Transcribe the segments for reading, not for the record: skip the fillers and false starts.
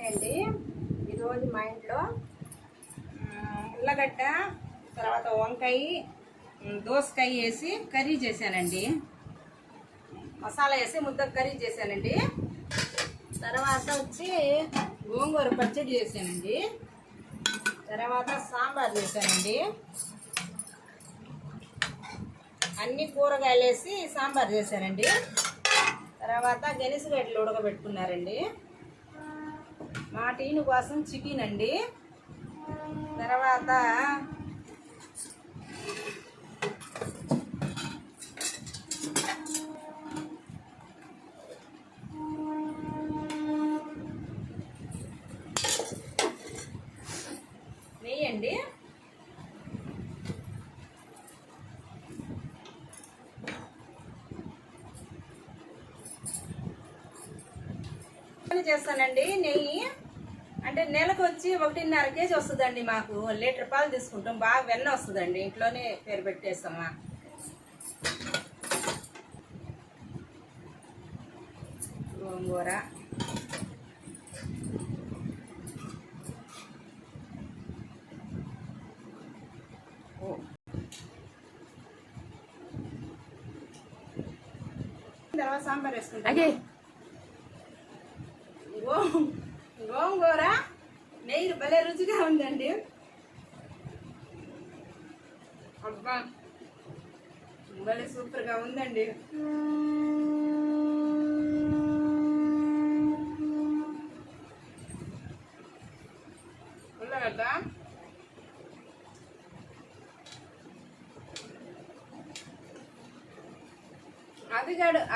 అండి. ఈరోజు మా ఇంట్లో ఉల్లగడ్డ తర్వాత వంకాయ దోసకాయ వేసి కర్రీ చేశానండి. మసాలా వేసి ముద్ద కర్రీ చేశానండి. తర్వాత వచ్చి గోంగూర పచ్చడి చేశానండి. తర్వాత సాంబార్ చేశానండి. అన్ని కూరగాయలు వేసి సాంబార్ చేశానండి. తర్వాత గెనిసిగడ్డలు ఉడకబెట్టుకున్నారండి. మా టీను కోసం చికెన్ అండి. తర్వాత నెయ్యి అండి. చేస్తానండి. నెయ్యి అంటే నెలకు వచ్చి 1.5 కేజీ వస్తుందండి. మాకు లీటర్ పాలు తీసుకుంటాం. బాగా వెన్న వస్తుందండి. ఇంట్లోనే పేరు పెట్టేస్తామా. గోంగూర తర్వాత సాంబార్ వేసుకుంటాం. గోంగూర నెయ్యి భలే రుచిగా ఉందండి. అబ్బా భలే సూపర్గా ఉందండి. ఉల్లగడ్డ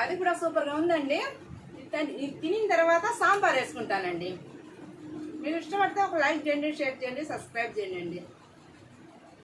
అది కూడా సూపర్గా ఉందండి. ఇది తినిన తర్వాత సాంబార్ వేసుకుంటానండి. మీరు ఇష్టపడితే ఒక లైక్ చేయండి, షేర్ చేయండి, సబ్స్క్రైబ్ చేయండి.